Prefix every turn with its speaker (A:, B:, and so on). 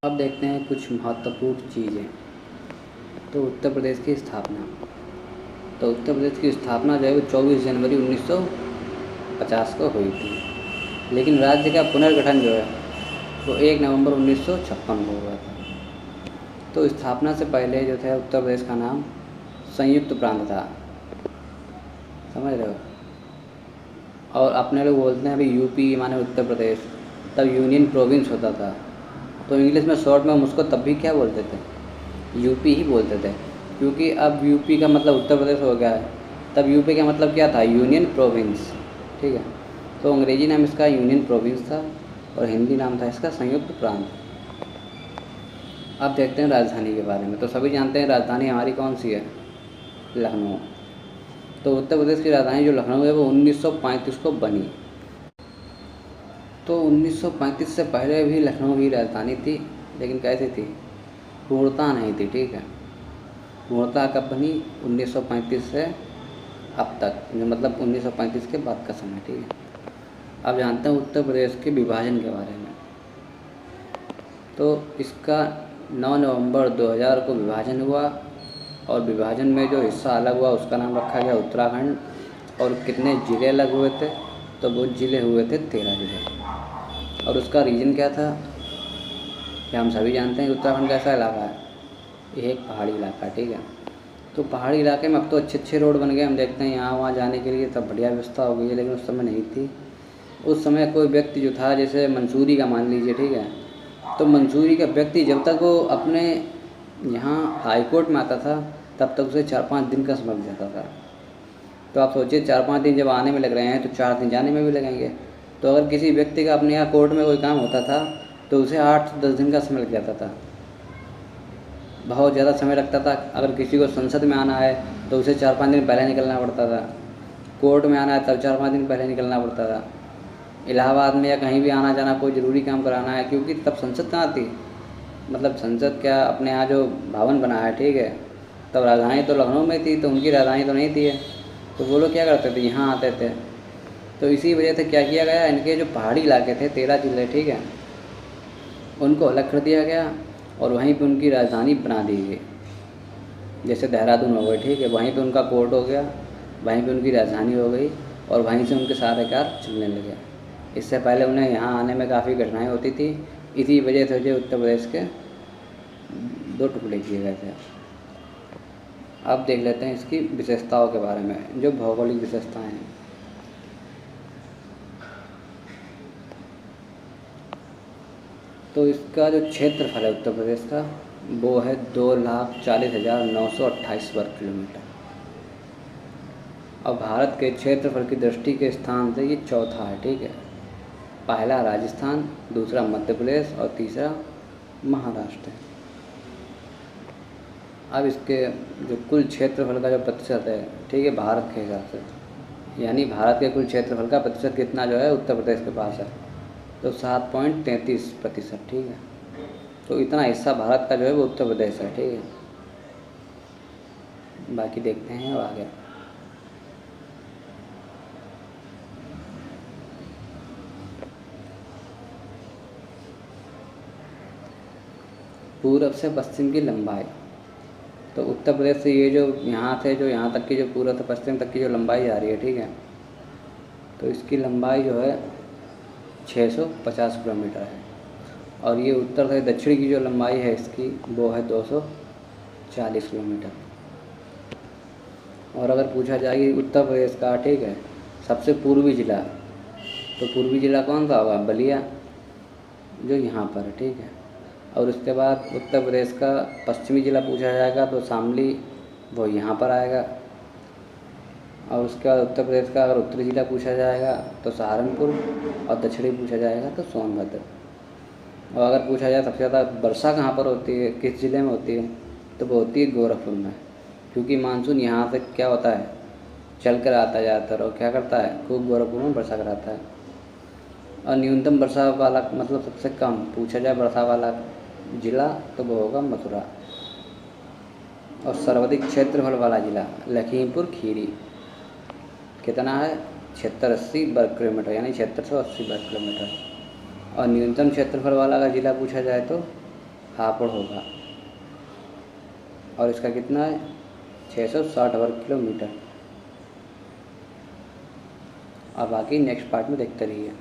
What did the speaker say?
A: अब देखते हैं कुछ महत्वपूर्ण चीज़ें। तो उत्तर प्रदेश की स्थापना। तो उत्तर प्रदेश की स्थापना जो है वो 24 जनवरी 1950 को हुई थी, लेकिन राज्य का पुनर्गठन जो है वो 1 नवंबर 1956 को हुआ था। तो स्थापना से पहले जो था उत्तर प्रदेश का नाम संयुक्त प्रांत था, समझ रहे हो। और अपने लोग बोलते हैं अभी यूपी माने उत्तर प्रदेश, तब यूनियन प्रोविंस होता था। तो इंग्लिश में शॉर्ट में हम उसको तब भी क्या बोलते थे, यूपी ही बोलते थे, क्योंकि अब यूपी का मतलब उत्तर प्रदेश हो गया है। तब यूपी का मतलब क्या था, यूनियन प्रोविंस, ठीक है। तो अंग्रेजी नाम इसका यूनियन प्रोविंस था और हिंदी नाम था इसका संयुक्त प्रांत। अब देखते हैं राजधानी के बारे में। तो सभी जानते हैं राजधानी हमारी कौन सी है, लखनऊ। तो उत्तर प्रदेश की राजधानी जो लखनऊ है वो 1935 को बनी। तो 1935 से पहले भी लखनऊ ही राजधानी थी, लेकिन कैसी थी, पूर्णता नहीं थी, ठीक है। पूर्णता कब बनी, 1935 से अब तक, जो मतलब 1935 के बाद का समय, ठीक है। अब जानते हैं उत्तर प्रदेश के विभाजन के बारे में। तो इसका 9 नवंबर 2000 को विभाजन हुआ और विभाजन में जो हिस्सा अलग हुआ उसका नाम रखा गया उत्तराखंड। और कितने ज़िले अलग हुए थे, तो वो ज़िले हुए थे 13 ज़िले। और उसका रीजन क्या था, क्या हम सभी जानते हैं कि उत्तराखंड कैसा इलाका है, ये एक पहाड़ी इलाका, ठीक है। तो पहाड़ी इलाके में अब तो अच्छे अच्छे रोड बन गए, हम देखते हैं यहाँ वहाँ जाने के लिए तब बढ़िया व्यवस्था हो गई है, लेकिन उस समय नहीं थी। उस समय कोई व्यक्ति जो था, जैसे मंसूरी का मान लीजिए, ठीक है। तो मंसूरी का व्यक्ति जब तक वो अपने यहाँ हाई कोर्ट में आता था तब तक उसे 4-5 दिन का समय लग जाता था। तो आप सोचिए 4-5 दिन जब आने में लग रहे हैं तो 4 दिन जाने में भी लगेंगे। तो अगर किसी व्यक्ति का अपने यहाँ कोर्ट में कोई काम होता था तो उसे 8-10 दिन का समय लग जाता था, बहुत ज़्यादा समय लगता था। अगर किसी को संसद में आना है तो उसे 4-5 दिन पहले निकलना पड़ता था, कोर्ट में आना है तब 4-5 दिन पहले निकलना पड़ता था। इलाहाबाद में या कहीं भी आना जाना, कोई ज़रूरी काम कराना है, क्योंकि तब संसद कहाँ थी, मतलब संसद क्या, अपने यहाँ जो भवन बना है, ठीक है। तब राजधानी तो लखनऊ में थी, तो उनकी राजधानी तो नहीं थी। तो वो लोग क्या करते थे, यहाँ आते थे। तो इसी वजह से क्या किया गया, इनके जो पहाड़ी इलाके थे 13 ज़िले, ठीक है, उनको अलग कर दिया गया और वहीं पे उनकी राजधानी बना दी गई। जैसे देहरादून हो गई, ठीक है, वहीं पे उनका कोर्ट हो गया, वहीं पे उनकी राजधानी हो गई और वहीं से उनके सारे कार्य चलने लगे। इससे पहले उन्हें यहाँ आने में काफ़ी कठिनाई होती थी, इसी वजह से जो उत्तर प्रदेश के 2 टुकड़े किए गए थे। अब देख लेते हैं इसकी विशेषताओं के बारे में, जो भौगोलिक विशेषताएं हैं। तो इसका जो क्षेत्रफल है उत्तर प्रदेश का वो है 2,40,928 वर्ग किलोमीटर। और भारत के क्षेत्रफल की दृष्टि के स्थान से ये चौथा है, ठीक है। पहला राजस्थान, दूसरा मध्य प्रदेश और तीसरा महाराष्ट्र है। अब इसके जो कुल क्षेत्रफल का जो प्रतिशत है, ठीक है, भारत के हिसाब से, यानी भारत के कुल क्षेत्रफल का प्रतिशत कितना जो है उत्तर प्रदेश के पास है, तो 7.33%, ठीक है। तो इतना हिस्सा भारत का जो है वो उत्तर प्रदेश है, ठीक है। बाकी देखते हैं अब आगे। पूरब से पश्चिम की लंबाई। तो उत्तर प्रदेश से ये जो यहाँ से जो यहाँ तक की जो पूरब से पश्चिम तक की जो लंबाई आ रही है, ठीक है, तो इसकी लंबाई जो है 650 किलोमीटर है। और ये उत्तर से दक्षिण की जो लंबाई है इसकी वो है 240 किलोमीटर। और अगर पूछा जाए कि उत्तर प्रदेश का, ठीक है, सबसे पूर्वी ज़िला, तो पूर्वी ज़िला कौन सा होगा, बलिया, जो यहाँ पर है, ठीक है। और उसके बाद उत्तर प्रदेश का पश्चिमी ज़िला पूछा जाएगा तो शामली, वो यहाँ पर आएगा। और उसके बाद उत्तर प्रदेश का अगर उत्तरी ज़िला पूछा जाएगा तो सहारनपुर, और दक्षिणी पूछा जाएगा तो सोनभद्र। और अगर पूछा जाए सबसे ज़्यादा वर्षा कहाँ पर होती है, किस ज़िले में होती है, तो वो होती है गोरखपुर में, क्योंकि मानसून यहाँ से क्या होता है, चल कर आता है ज़्यादातर, और क्या करता है, खूब गोरखपुर में वर्षा कराता है। और न्यूनतम वर्षा वाला, मतलब सबसे कम पूछा जाए वर्षा वाला ज़िला तो वो होगा मथुरा। और सर्वाधिक क्षेत्रफल वाला ज़िला लखीमपुर खीरी, कितना है, 7680 वर्ग किलोमीटर, यानी 7680 वर्ग किलोमीटर। और न्यूनतम क्षेत्रफल वाला का ज़िला पूछा जाए तो हापुड़ होगा, और इसका कितना है 660 वर्ग किलोमीटर। अब बाकी नेक्स्ट पार्ट में देखते रहिए।